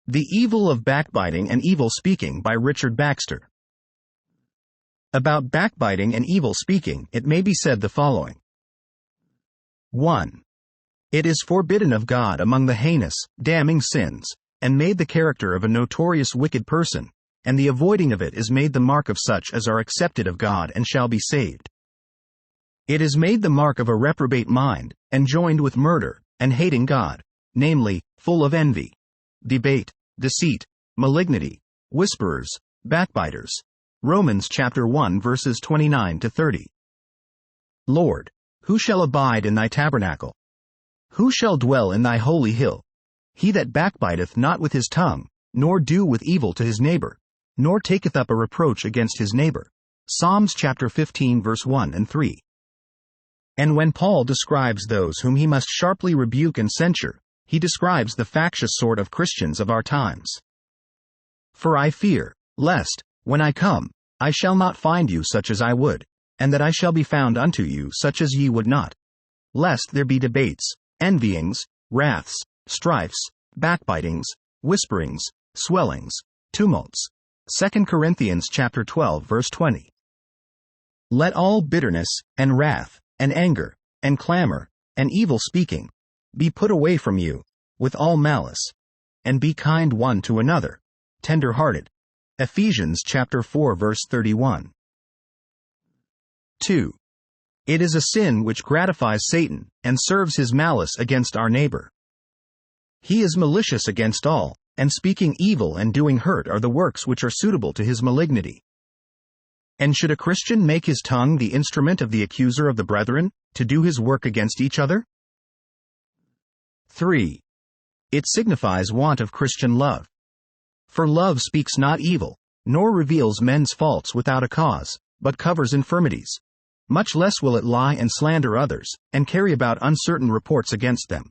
The Evil of Backbiting and Evil Speaking by Richard Baxter. About backbiting and evil speaking, it may be said the following. 1. It is forbidden of God among the heinous, damning sins, and made the character of a notorious wicked person, and the avoiding of it is made the mark of such as are accepted of God and shall be saved. It is made the mark of a reprobate mind, and joined with murder, and hating God, namely, full of envy, debate, deceit, malignity, whisperers, backbiters. Romans chapter 1 verses 29 to 30. Lord, who shall abide in thy tabernacle? Who shall dwell in thy holy hill? He that backbiteth not with his tongue, nor do with evil to his neighbor, nor taketh up a reproach against his neighbor. Psalms chapter 15 verse 1 and 3. And when Paul describes those whom he must sharply rebuke and censure, he describes the factious sort of Christians of our times. For I fear, lest, when I come, I shall not find you such as I would, and that I shall be found unto you such as ye would not. Lest there be debates, envyings, wraths, strifes, backbitings, whisperings, swellings, tumults. 2 Corinthians chapter 12 verse 20. Let all bitterness, and wrath, and anger, and clamor, and evil speaking, be put away from you, with all malice. And be kind one to another, tender-hearted. Ephesians chapter 4 verse 31. 2. It is a sin which gratifies Satan, and serves his malice against our neighbor. He is malicious against all, and speaking evil and doing hurt are the works which are suitable to his malignity. And should a Christian make his tongue the instrument of the accuser of the brethren, to do his work against each other? 3. It signifies want of Christian love. For love speaks not evil, nor reveals men's faults without a cause, but covers infirmities. Much less will it lie and slander others, and carry about uncertain reports against them.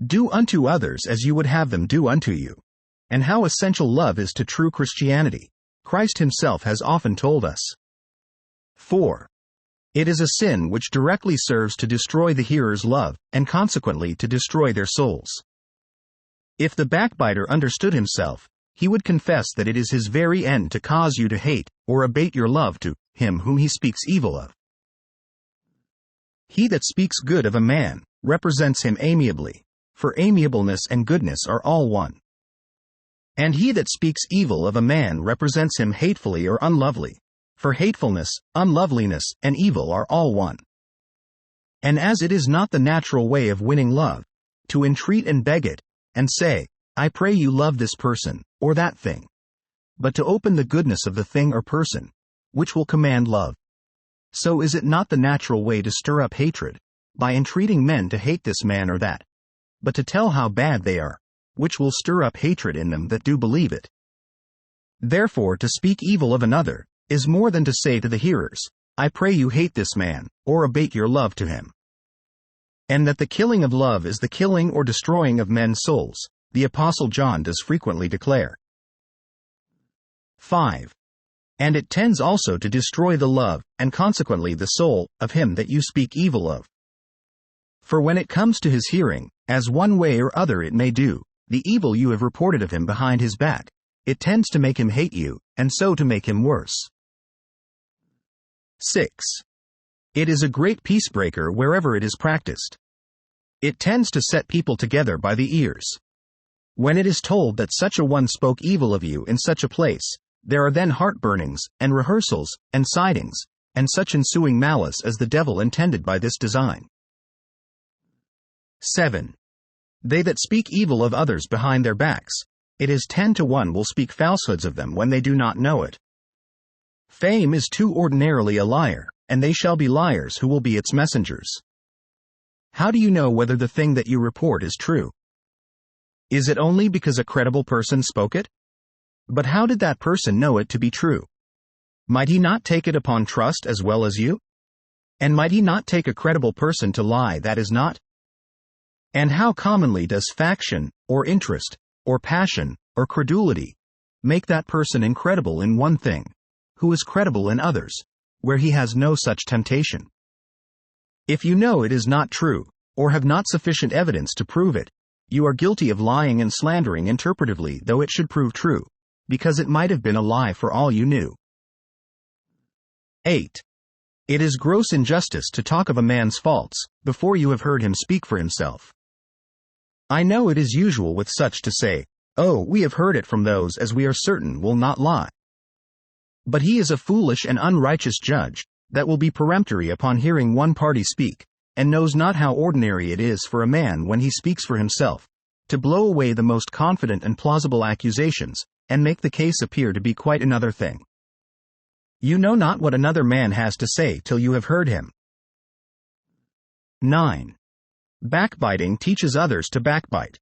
Do unto others as you would have them do unto you. And how essential love is to true Christianity, Christ himself has often told us. 4. It is a sin which directly serves to destroy the hearer's love, and consequently to destroy their souls. If the backbiter understood himself, he would confess that it is his very end to cause you to hate, or abate your love to, him whom he speaks evil of. He that speaks good of a man, represents him amiably, for amiableness and goodness are all one. And he that speaks evil of a man represents him hatefully or unlovely, for hatefulness, unloveliness, and evil are all one. And as it is not the natural way of winning love, to entreat and beg it, and say, I pray you love this person, or that thing, but to open the goodness of the thing or person, which will command love. So is it not the natural way to stir up hatred, by entreating men to hate this man or that, but to tell how bad they are, which will stir up hatred in them that do believe it. Therefore to speak evil of another, is more than to say to the hearers, I pray you hate this man, or abate your love to him. And that the killing of love is the killing or destroying of men's souls, the Apostle John does frequently declare. 5. And it tends also to destroy the love, and consequently the soul, of him that you speak evil of. For when it comes to his hearing, as one way or other it may do, the evil you have reported of him behind his back, it tends to make him hate you, and so to make him worse. 6. It is a great peacebreaker wherever it is practiced. It tends to set people together by the ears. When it is told that such a one spoke evil of you in such a place, there are then heartburnings, and rehearsals, and sidings, and such ensuing malice as the devil intended by this design. 7. They that speak evil of others behind their backs, it is 10 to 1 will speak falsehoods of them when they do not know it. Fame is too ordinarily a liar, and they shall be liars who will be its messengers. How do you know whether the thing that you report is true? Is it only because a credible person spoke it? But how did that person know it to be true? Might he not take it upon trust as well as you? And might he not take a credible person to lie that is not? And how commonly does faction, or interest, or passion, or credulity, make that person incredible in one thing, who is credible in others, where he has no such temptation? If you know it is not true, or have not sufficient evidence to prove it, you are guilty of lying and slandering interpretively, though it should prove true, because it might have been a lie for all you knew. 8. It is gross injustice to talk of a man's faults before you have heard him speak for himself. I know it is usual with such to say, "Oh, we have heard it from those as we are certain will not lie." But he is a foolish and unrighteous judge, that will be peremptory upon hearing one party speak, and knows not how ordinary it is for a man when he speaks for himself, to blow away the most confident and plausible accusations, and make the case appear to be quite another thing. You know not what another man has to say till you have heard him. 9. Backbiting teaches others to backbite.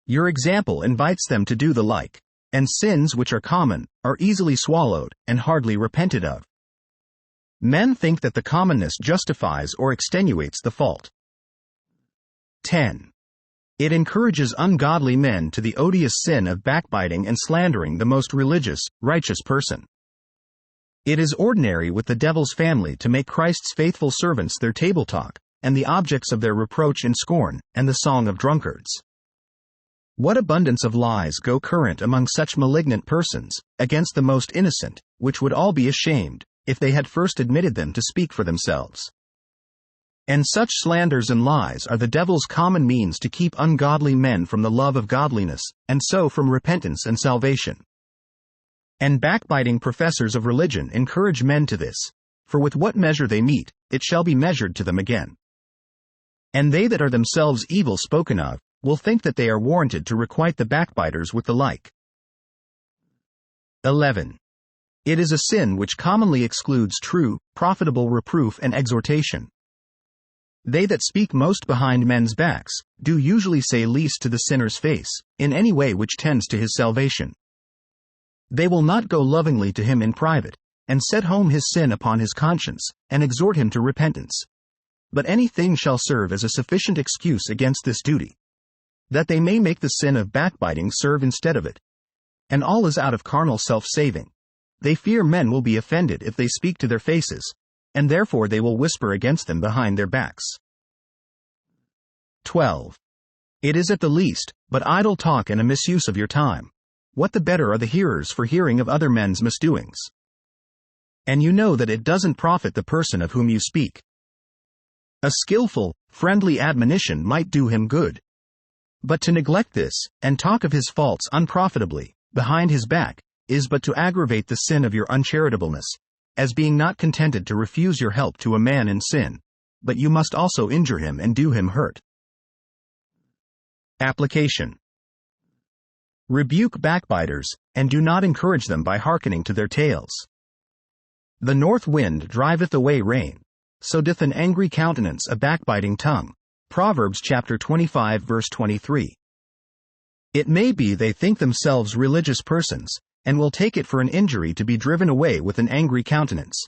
Your example invites them to do the like, and sins which are common are easily swallowed and hardly repented of. Men think that the commonness justifies or extenuates the fault. 10. It encourages ungodly men to the odious sin of backbiting and slandering the most religious, righteous person. It is ordinary with the devil's family to make Christ's faithful servants their table talk, and the objects of their reproach and scorn, and the song of drunkards. What abundance of lies go current among such malignant persons, against the most innocent, which would all be ashamed, if they had first admitted them to speak for themselves. And such slanders and lies are the devil's common means to keep ungodly men from the love of godliness, and so from repentance and salvation. And backbiting professors of religion encourage men to this, for with what measure they meet, it shall be measured to them again. And they that are themselves evil spoken of, will think that they are warranted to requite the backbiters with the like. 11. It is a sin which commonly excludes true, profitable reproof and exhortation. They that speak most behind men's backs, do usually say least to the sinner's face, in any way which tends to his salvation. They will not go lovingly to him in private, and set home his sin upon his conscience, and exhort him to repentance. But anything shall serve as a sufficient excuse against this duty, that they may make the sin of backbiting serve instead of it. And all is out of carnal self-saving. They fear men will be offended if they speak to their faces, and therefore they will whisper against them behind their backs. 12. It is at the least, but idle talk and a misuse of your time. What the better are the hearers for hearing of other men's misdoings? And you know that it doesn't profit the person of whom you speak. A skillful, friendly admonition might do him good. But to neglect this, and talk of his faults unprofitably, behind his back, is but to aggravate the sin of your uncharitableness, as being not contented to refuse your help to a man in sin, but you must also injure him and do him hurt. Application. Rebuke backbiters, and do not encourage them by hearkening to their tales. The north wind driveth away rain, so doth an angry countenance a backbiting tongue. Proverbs chapter 25 verse 23. It may be they think themselves religious persons, and will take it for an injury to be driven away with an angry countenance.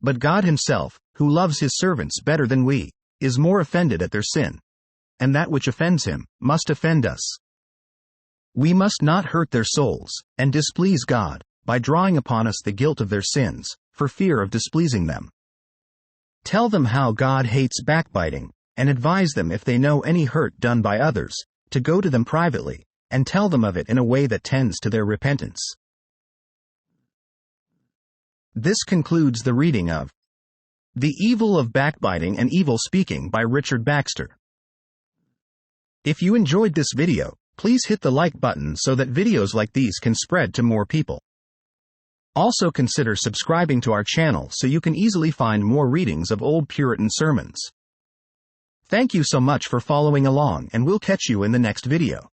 But God himself, who loves his servants better than we, is more offended at their sin. And that which offends him, must offend us. We must not hurt their souls, and displease God, by drawing upon us the guilt of their sins, for fear of displeasing them. Tell them how God hates backbiting, and advise them if they know any hurt done by others, to go to them privately, and tell them of it in a way that tends to their repentance. This concludes the reading of The Evil of Backbiting and Evil Speaking by Richard Baxter. If you enjoyed this video, please hit the like button so that videos like these can spread to more people. Also consider subscribing to our channel so you can easily find more readings of old Puritan sermons. Thank you so much for following along, and we'll catch you in the next video.